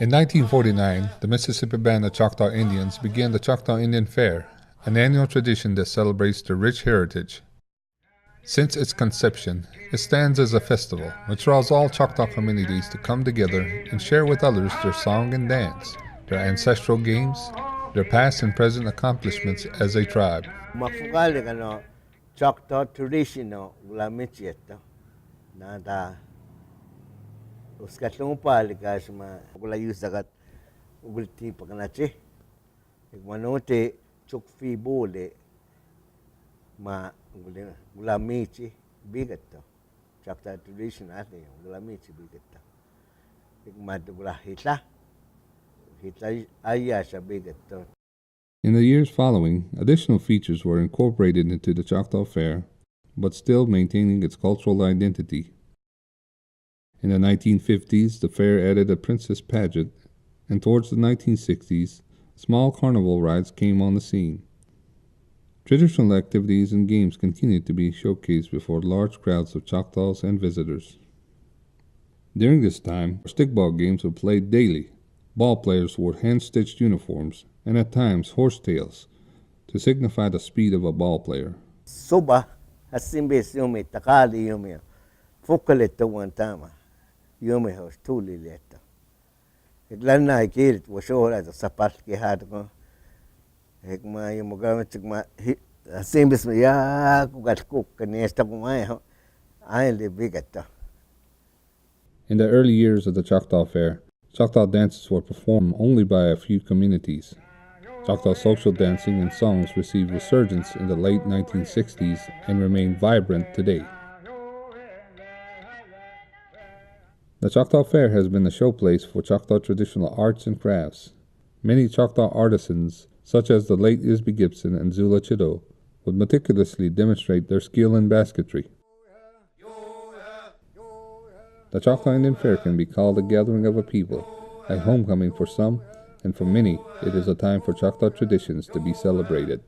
In 1949, the Mississippi Band of Choctaw Indians began the Choctaw Indian Fair, an annual tradition that celebrates their rich heritage. Since its conception, it stands as a festival which draws all Choctaw communities to come together and share with others their song and dance, their ancestral games, their past and present accomplishments as a tribe. Choctaw traditional gulamichieto nada uskatlong palikas ma gula yusagat ugulti paganache igmanote chukfi bole ma gulamichi bigato Choctaw tradition ate gulamichi bigato igmad gula hitla ayasha bigato. In the years following, additional features were incorporated into the Choctaw Fair, but still maintaining its cultural identity. In the 1950s, the fair added a princess pageant, and towards the 1960s, small carnival rides came on the scene. Traditional activities and games continued to be showcased before large crowds of Choctaws and visitors. During this time, stickball games were played daily. Ball players wore hand-stitched uniforms and at times horsetails to signify the speed of a ball player. Soba hasimbes yumi takali yumi fokaleta wantama yumi hos tuli leta. Iglana ikirit washola the sapat ki had ko hekma yumugama chikma hasimbes ya kugat cook kanesta kumaya I live bigata. In the early years of the Choctaw Fair, Choctaw dances were performed only by a few communities. Choctaw social dancing and songs received resurgence in the late 1960s and remain vibrant today. The Choctaw Fair has been a showplace for Choctaw traditional arts and crafts. Many Choctaw artisans, such as the late Isby Gibson and Zula Chido, would meticulously demonstrate their skill in basketry. The Choctaw Indian Fair can be called a gathering of a people, a homecoming for some, and for many, it is a time for Choctaw traditions to be celebrated.